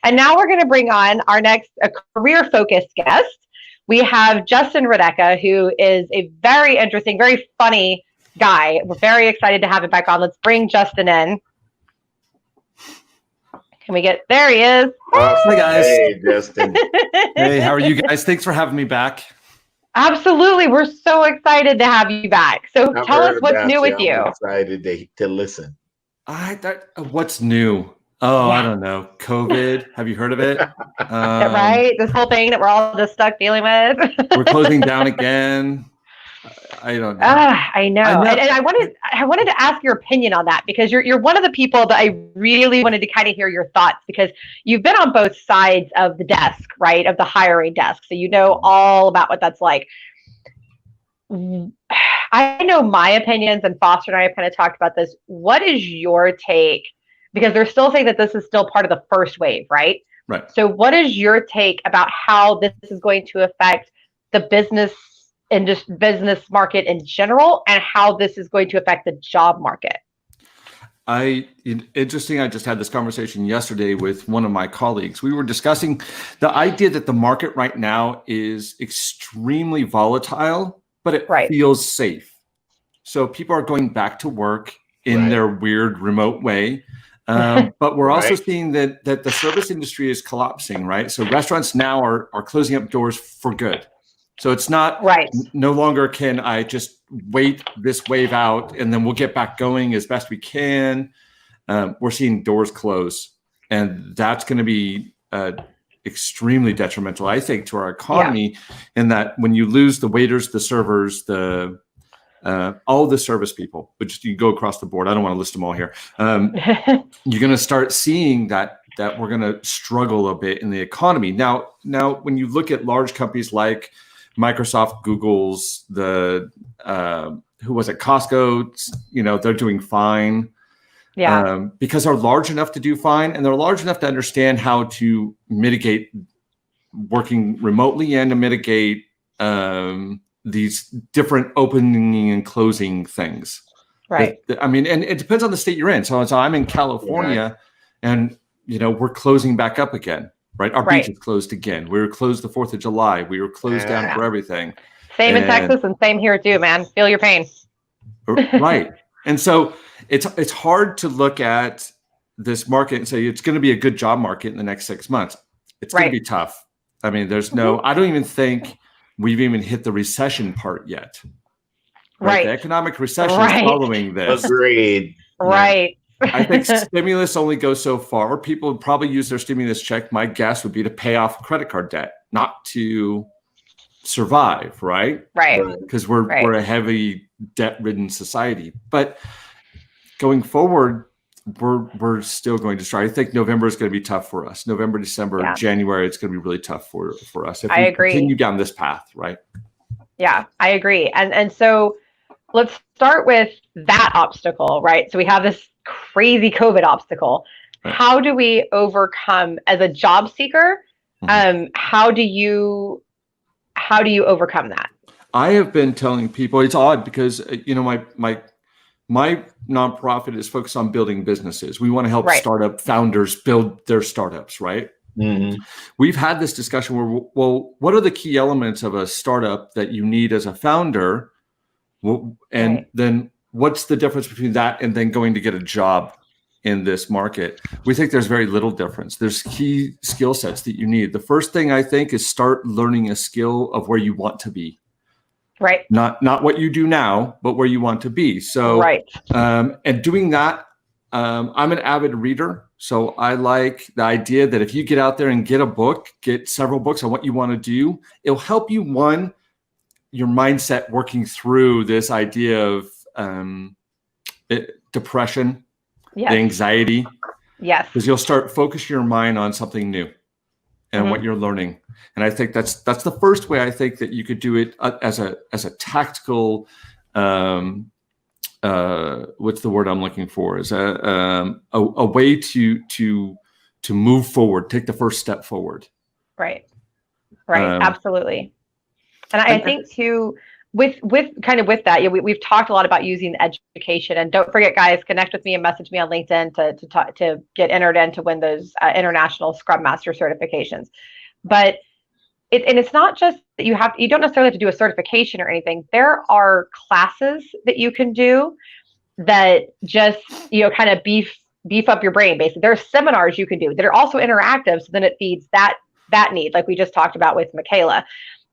And now we're going to bring on our next career-focused guest. We have Justin Radeka, who is a very interesting, very funny guy. We're very excited to have him back on. Let's bring Justin in. Can we get, there he is. Hi, guys. Hey, Justin. Hey, how are you guys? Thanks for having me back. Absolutely. We're so excited to have you back. So tell us what's new with you. I'm excited to listen. What's new? Oh, yeah. I don't know. COVID. Have you heard of it? Right? This whole thing that we're all just stuck dealing with. We're closing down again. I don't know. I know. And I wanted to ask your opinion on that, because you're one of the people that I really wanted to kind of hear your thoughts, because you've been on both sides of the desk, right? Of the hiring desk. So you know all about what that's like. I know my opinions, and Foster and I have kind of talked about this. What is your take? Because they're still saying that this is still part of the first wave, right? Right. So what is your take about how this is going to affect the business market in general, and how this is going to affect the job market? Interesting. I just had this conversation yesterday with one of my colleagues. We were discussing the idea that the market right now is extremely volatile, but it feels safe. So people are going back to work in their weird remote way. But we're also seeing that the service industry is collapsing, right? So restaurants now are closing up doors for good. So it's not no longer can I just wait this wave out and then we'll get back going as best we can. We're seeing doors close, and that's going to be extremely detrimental, I think, to our economy. In that when you lose the waiters, the servers, all the service people, which you go across the board. I don't want to list them all here. You're going to start seeing that we're going to struggle a bit in the economy. Now, when you look at large companies like Microsoft, Google's, who was it, Costco, they're doing fine. Yeah. Because they're large enough to do fine, and they're large enough to understand how to mitigate working remotely and to mitigate these different opening and closing things. Right. I mean, and it depends on the state you're in. So I'm in California, and we're closing back up again. Right. Our beach is closed again. We were closed the 4th of July. We were closed down for everything. Same in Texas, and same here too, man. Feel your pain. Right. And so it's hard to look at this market and say it's going to be a good job market in the next 6 months. It's going to be tough. I mean, I don't even think we've even hit the recession part yet. Right. The economic recession is following this. Agreed. Right. I think stimulus only goes so far. People would probably use their stimulus check. My guess would be to pay off credit card debt, not to survive, right? Right. Because we're a heavy debt-ridden society. But going forward, we're still going to try. I think November is going to be tough for us. November, December, January, it's going to be really tough for us if we continue down this path, right? Yeah, I agree. And so let's start with that obstacle, right? So we have this crazy COVID obstacle. Right. How do we overcome, as a job seeker? How do you overcome that? I have been telling people, it's odd because my nonprofit is focused on building businesses. We want to help startup founders build their startups, right? Mm-hmm. We've had this discussion where, well, what are the key elements of a startup that you need as a founder? And then what's the difference between that and then going to get a job in this market? We think there's very little difference. There's key skill sets that you need. The first thing I think is start learning a skill of where you want to be. Right. Not what you do now, but where you want to be. So, and doing that, I'm an avid reader. So I like the idea that if you get out there and get several books on what you want to do, it'll help you, your mindset working through this idea of depression, anxiety. Yes. Because you'll start focusing your mind on something new and what you're learning. And I think that's the first way I think that you could do it as a tactical, what's the word I'm looking for? Is a way to move forward, take the first step forward. Right. Absolutely. And I think too, with that, we've talked a lot about using education, and don't forget, guys, connect with me and message me on LinkedIn to get entered in to win those international Scrum Master certifications. But it's not just that you don't necessarily have to do a certification or anything. There are classes that you can do that just kind of beef up your brain. Basically, there are seminars you can do that are also interactive, so then it feeds that need, like we just talked about with Michaela,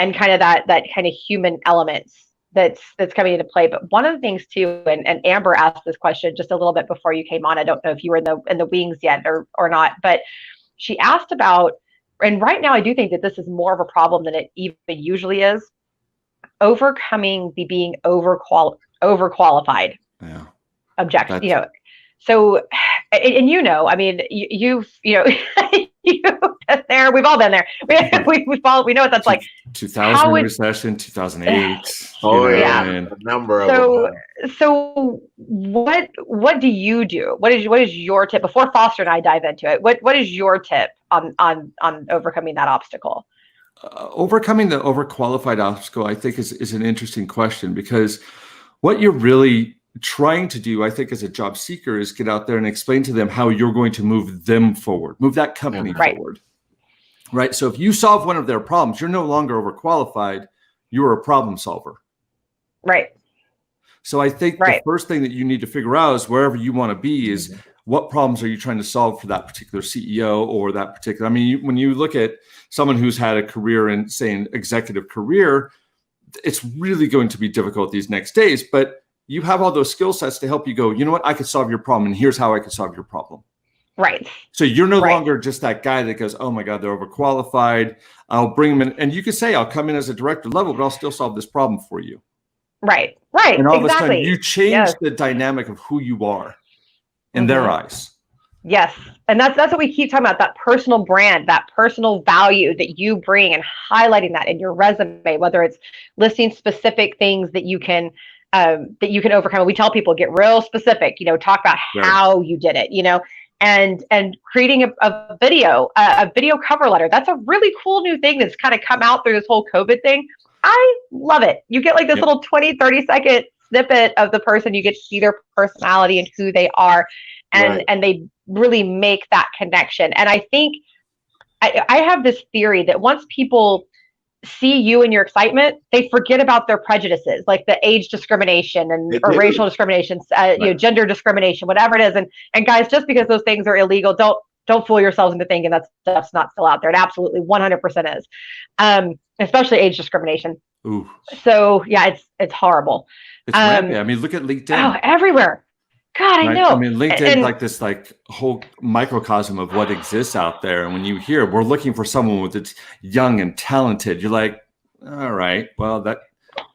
and kind of that kind of human elements that's coming into play. But one of the things too, and Amber asked this question just a little bit before you came on. I don't know if you were in the wings yet or not, but she asked about, and right now I do think that this is more of a problem than it even usually is, overcoming the being overqualified. Yeah. Objective. So, and I mean, you've been there. We've all been there. We know what that's like. 2000 recession, 2008. Yeah. A number of them. So what do you do? What is your tip before Foster and I dive into it? What is your tip on overcoming that obstacle? Overcoming the overqualified obstacle, I think, is an interesting question, because what you're really trying to do, I think, as a job seeker, is get out there and explain to them how you're going to move them forward, move that company forward. Right. So if you solve one of their problems, you're no longer overqualified. You're a problem solver. Right. So I think the first thing that you need to figure out is, wherever you want to be, is what problems are you trying to solve for that particular CEO or that particular, I mean, when you look at someone who's had a career in, say, an executive career, it's really going to be difficult these next days, but you have all those skill sets to help you go, you know what, I could solve your problem, and here's how I could solve your problem. Right. So you're no longer just that guy that goes, oh my God, they're overqualified. I'll bring them in. And you could say, I'll come in as a director level, but I'll still solve this problem for you. Right. Right. And all of a sudden you change the dynamic of who you are in their eyes. Yes. And that's what we keep talking about, that personal brand, that personal value that you bring, and highlighting that in your resume, whether it's listing specific things that you can overcome. We tell people, get real specific, talk about how you did it, and creating a video cover letter. That's a really cool new thing that's kind of come out through this whole COVID thing. I love it. You get like this little 20-30 second snippet of the person. You get to see their personality and who they are, and they really make that connection. And I think I have this theory that once people see you and your excitement, they forget about their prejudices, like the age discrimination or racial discrimination, gender discrimination, whatever it is. And guys, just because those things are illegal, don't fool yourselves into thinking that stuff's not still out there. It absolutely 100% is, especially age discrimination. Ooh. So yeah, it's horrible. It's rampant. I mean, look at LinkedIn. Oh, everywhere. God, I know. I mean, LinkedIn like this whole microcosm of what exists out there. And when you hear, we're looking for someone that's young and talented, you're like, all right, well, that,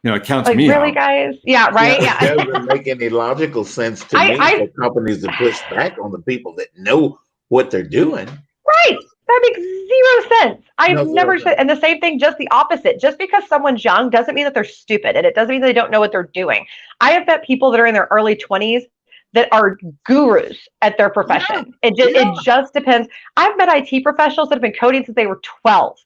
it counts me really, out. Guys? Yeah, right. Yeah. It doesn't make any logical sense to me for companies to push back on the people that know what they're doing. Right. That makes zero sense. I've never said, and the same thing, just the opposite. Just because someone's young doesn't mean that they're stupid, and it doesn't mean that they don't know what they're doing. I have met people that are in their early 20s that are gurus at their profession. It just depends. I've met IT professionals that have been coding since they were 12.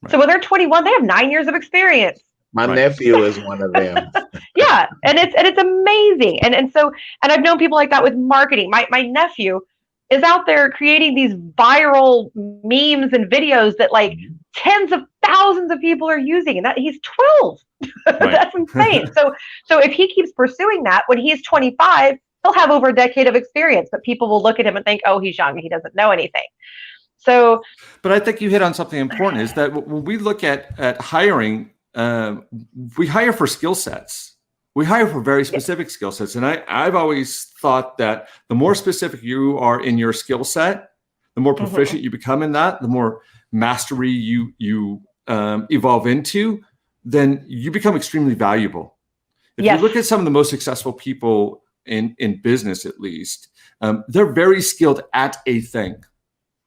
Right. So when they're 21, they have 9 years of experience. My nephew is one of them. Yeah, and it's amazing. And I've known people like that with marketing. My nephew is out there creating these viral memes and videos that like tens of thousands of people are using, and that he's 12. Right. That's insane. So if he keeps pursuing that, when he's 25, he'll have over a decade of experience, but people will look at him and think, oh, he's young, he doesn't know anything. So, but I think you hit on something important, is that when we look at hiring, we hire for skill sets. We hire for very specific skill sets. And I've always thought that the more specific you are in your skill set, the more proficient you become in that, the more mastery you evolve into, then you become extremely valuable. If you look at some of the most successful people in business, at least, they're very skilled at a thing.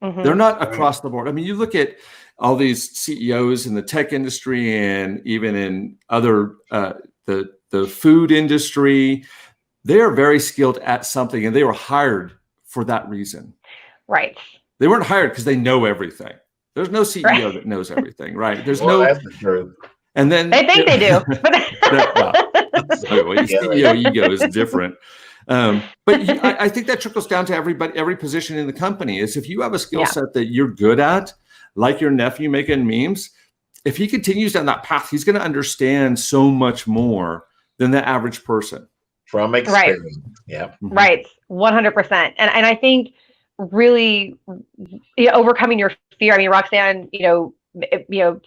They're not across the board. I mean, you look at all these CEOs in the tech industry and even in other the food industry, they are very skilled at something, and they were hired for that reason. Right. They weren't hired because they know everything. There's no CEO that knows everything, right? There's that's the truth. And then they think they do. CEO ego is different. But I think that trickles down to every position in the company. Is if you have a skill set that you're good at, like your nephew making memes, if he continues down that path, he's going to understand so much more than the average person. From experience. Right. Yeah. Right. 100%. And I think really overcoming your fear. I mean, Roxanne,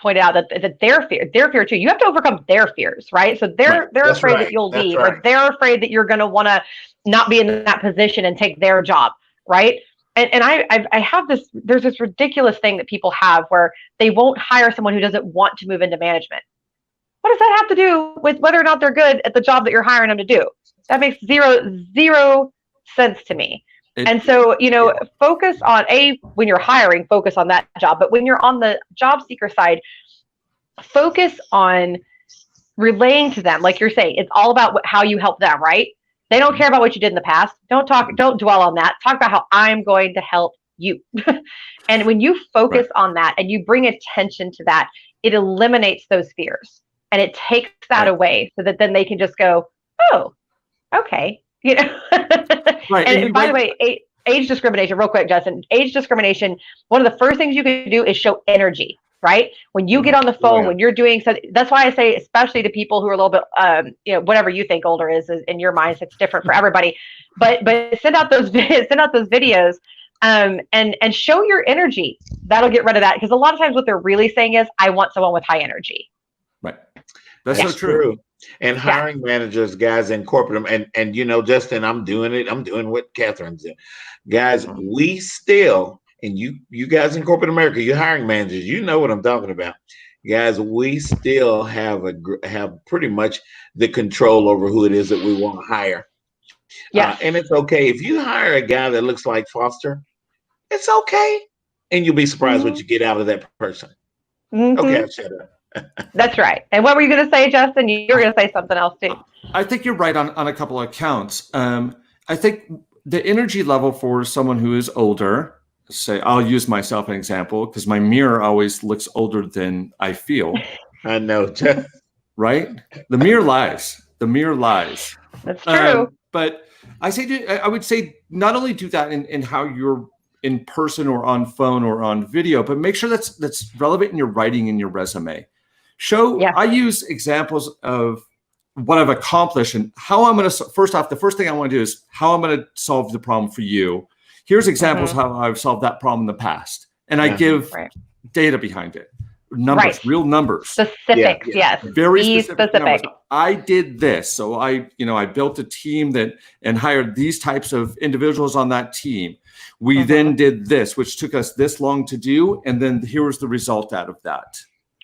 pointed out that their fear too. You have to overcome their fears, right? So they're afraid that you'll leave, or they're afraid that you're going to want to not be in that position and take their job, right? And I have this. There's this ridiculous thing that people have where they won't hire someone who doesn't want to move into management. What does that have to do with whether or not they're good at the job that you're hiring them to do? That makes zero sense to me. And so, focus on when you're hiring, focus on that job. But when you're on the job seeker side, focus on relaying to them, like you're saying, it's all about how you help them, right? They don't care about what you did in the past. Don't dwell on that. Talk about how I'm going to help you. And when you focus on that and you bring attention to that, it eliminates those fears and it takes that away so that then they can just go, oh, okay. Right. And by the way, age discrimination, real quick, Justin, age discrimination, one of the first things you can do is show energy, right? When you get on the phone, when you're doing so, that's why I say, especially to people who are a little bit, whatever you think older is in your minds, it's different for everybody, but send out those videos, and show your energy. That'll get rid of that. Because a lot of times what they're really saying is, I want someone with high energy. Right. That's so true. And hiring managers, guys, in corporate, and Justin, I'm doing it. I'm doing what Catherine's doing. Guys, we still, and you guys in corporate America, you hiring managers, you know what I'm talking about. Guys, we still have pretty much the control over who it is that we want to hire. Yeah. And it's okay. If you hire a guy that looks like Foster, it's okay. And you'll be surprised what you get out of that person. Okay, I'll shut up. That's right. And what were you going to say, Justin? You were going to say something else too. I think you're right on a couple of counts. I think the energy level for someone who is older, say, I'll use myself an example because my mirror always looks older than I feel. I know. Right? The mirror lies. That's true. But I would say not only do that in how you're in person or on phone or on video, but make sure that's relevant in your writing in your resume. I use examples of what I've accomplished and how I'm going to, first off, the first thing I want to do is how I'm going to solve the problem for you. Here's examples how I've solved that problem in the past. And I give data behind it. Numbers, real numbers. Specifics, yes. Very specific. I did this. So I built a team and hired these types of individuals on that team. We then did this, which took us this long to do. And then here was the result out of that.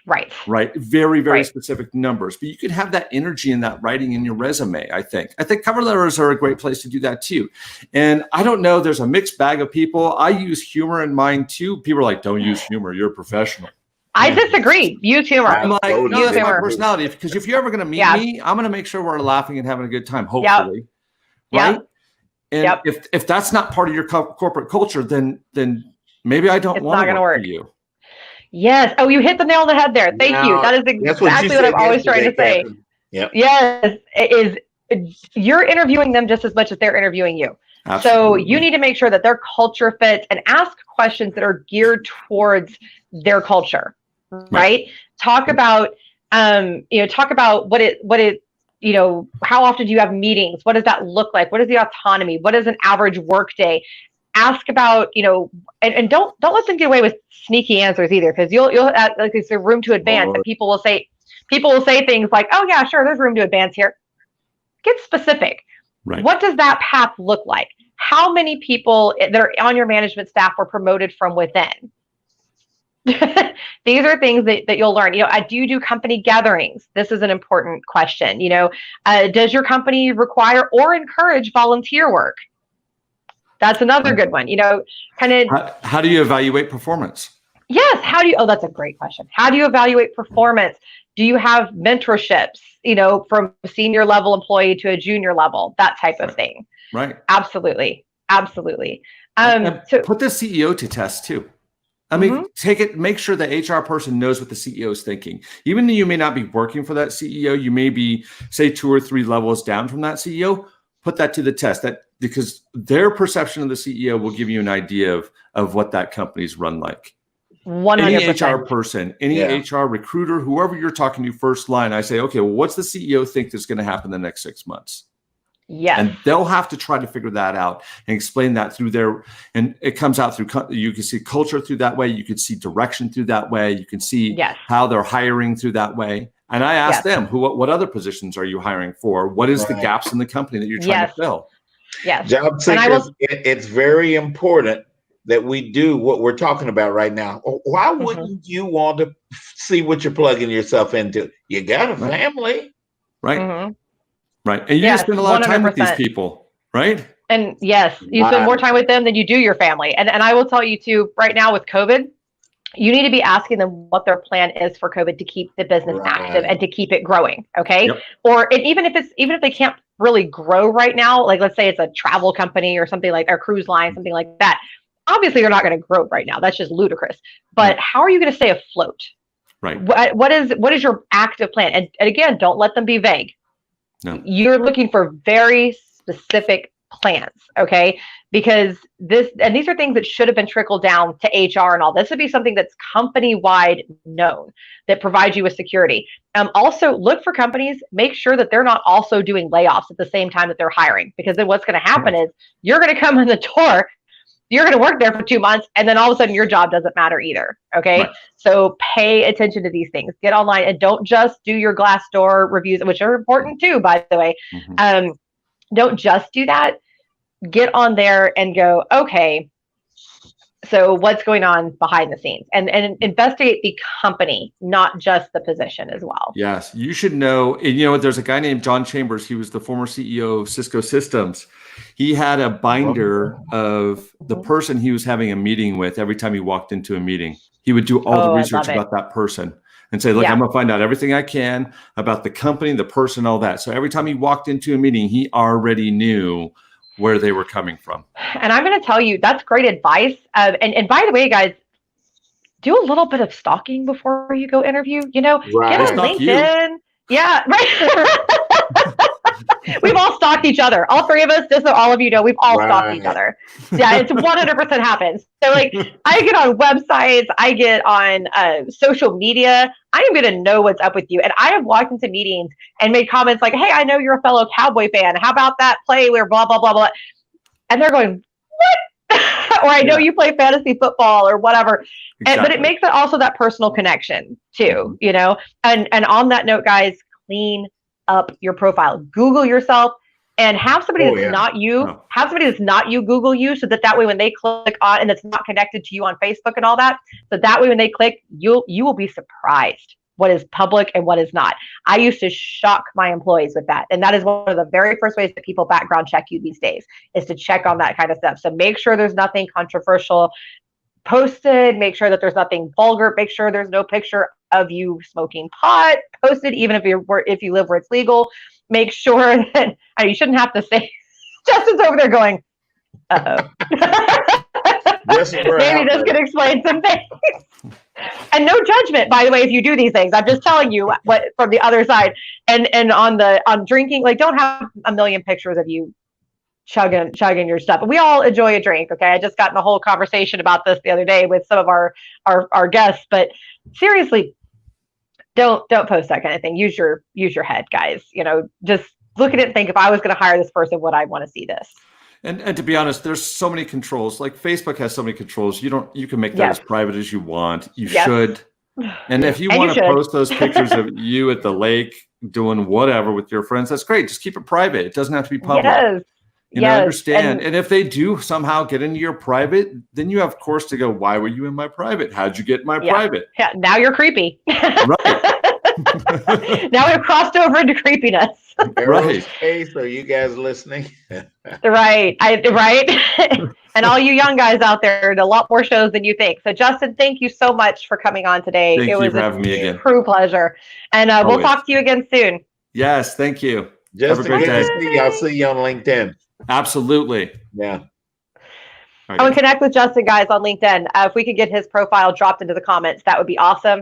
Right. Very specific numbers. But you can have that energy and that writing in your resume, I think. I think cover letters are a great place to do that too. And I don't know, there's a mixed bag of people. I use humor in mine too. People are like, don't use humor. You're a professional. I disagree. Use humor. I'm like, no, that's my personality. Because if you're ever going to meet me, I'm going to make sure we're laughing and having a good time, hopefully. Right? And if that's not part of your corporate culture, then maybe I don't want to work for you. Yes. Oh, you hit the nail on the head there. Thank you. That is exactly what I'm always trying to say. Yep. Yes. You're interviewing them just as much as they're interviewing you. Absolutely. So you need to make sure that their culture fits and ask questions that are geared towards their culture. Right. Talk about, what it, how often do you have meetings? What does that look like? What is the autonomy? What is an average work day? Ask about, and don't let them get away with sneaky answers either, because you'll like there's a room to advance, and people will say things like, oh yeah, sure, there's room to advance here. Get specific. Right. What does that path look like? How many people that are on your management staff were promoted from within? These are things that you'll learn. Do you do company gatherings? This is an important question. Does your company require or encourage volunteer work? That's another good one. How do you evaluate performance? Yes. That's a great question. How do you evaluate performance? Do you have mentorships, from a senior level employee to a junior level, that type of thing? Right. Absolutely. So put the CEO to test too. I mean, make sure the HR person knows what the CEO is thinking. Even though you may not be working for that CEO, you may be, say, 2 or 3 levels down from that CEO. Put that to the test, because their perception of the CEO will give you an idea of what that company's run like. 100%. Any HR person, any HR recruiter, whoever you're talking to first line, I say, okay, well, what's the CEO think is going to happen the next 6 months? Yes. And they'll have to try to figure that out and explain that through and it comes out through, you can see culture through that way. You can see direction through that way. You can see how they're hiring through that way. And I asked them, what other positions are you hiring for? What is the gaps in the company that you're trying to fill? Yes. Job seekers, it's very important that we do what we're talking about right now. Why wouldn't you want to see what you're plugging yourself into? You got a family. Right. Right. And you spend a lot of time with these people, right? And yes, you spend more time with them than you do your family. And I will tell you too, right now with COVID, you need to be asking them what their plan is for COVID to keep the business active and to keep it growing. Okay. Yep. Or even if they can't really grow right now, like let's say it's a travel company or something like, or cruise line, something like that. Obviously they're not going to grow right now. That's just ludicrous. But how are you going to stay afloat? Right. What is your active plan? And again, don't let them be vague. No. You're looking for very specific plans, okay? Because these are things that should have been trickled down to HR and all. This would be something that's company-wide known that provides you with security. Also, look for companies, make sure that they're not also doing layoffs at the same time that they're hiring, because then what's going to happen is you're going to come in the door, you're going to work there for 2 months, and then all of a sudden your job doesn't matter either. Okay. Right. So pay attention to these things, get online, and don't just do your Glassdoor reviews, which are important too, by the way. Don't just do that. Get on there and go, okay, so what's going on behind the scenes, and investigate the company, not just the position as well. Yes. You should know, and there's a guy named John Chambers. He was the former CEO of Cisco Systems. He had a binder of the person he was having a meeting with. Every time he walked into a meeting, he would do all the research about that person and say, look, I'm going to find out everything I can about the company, the person, all that. So every time he walked into a meeting, he already knew where they were coming from. And I'm going to tell you, that's great advice. And by the way, guys, do a little bit of stalking before you go interview, get on LinkedIn. Yeah, right. We've all stalked each other. All 3 of us, just so all of you know, we've all stalked each other. Yeah, it's 100% happens. So like, I get on websites, I get on social media. I am going to know what's up with you. And I have walked into meetings and made comments like, hey, I know you're a fellow Cowboy fan. How about that play where blah, blah, blah, blah. And they're going, what? Or I know you play fantasy football or whatever. Exactly. But it makes it also that personal connection too, And on that note, guys, clean up your profile. Google yourself and have somebody that's not you. Have somebody that's not you Google you, so that way when they click on and it's not connected to you on Facebook and all that, so that way when they click, you will be surprised what is public and what is not. I used to shock my employees with that. And that is one of the very first ways that people background check you these days, is to check on that kind of stuff. So make sure there's nothing controversial posted, make sure that there's nothing vulgar, make sure there's no picture of you smoking pot posted, even if you live where it's legal. Make sure that you shouldn't have to say, Justin's over there going, uh-oh. Maybe this could explain some things. And no judgment, by the way, if you do these things. I'm just telling you what from the other side. And on drinking, like, don't have a million pictures of you chugging your stuff. But we all enjoy a drink, okay? I just got in a whole conversation about this the other day with some of our guests. But seriously, don't post that kind of thing. Use your head, guys. Just look at it and think, if I was going to hire this person, would I want to see this? And to be honest, there's so many controls. Like Facebook has so many controls. You can make that as private as you want. You should. And if you want to post those pictures of you at the lake doing whatever with your friends, that's great. Just keep it private. It doesn't have to be public. Yes. Understand. And if they do somehow get into your private, then you have, of course, to go, why were you in my private? How'd you get in my private? Yeah. Now you're creepy. Right. Now we've crossed over into creepiness. Right. Hey, so you guys listening? Right. And all you young guys out there, a lot more shows than you think. So Justin, thank you so much for coming on today. Thank you for having me again. True pleasure. And we'll talk to you again soon. Yes. Thank you. Just have a great day. I'll see you on LinkedIn. Absolutely. Yeah. I would connect with Justin, guys, on LinkedIn. If we could get his profile dropped into the comments, that would be awesome.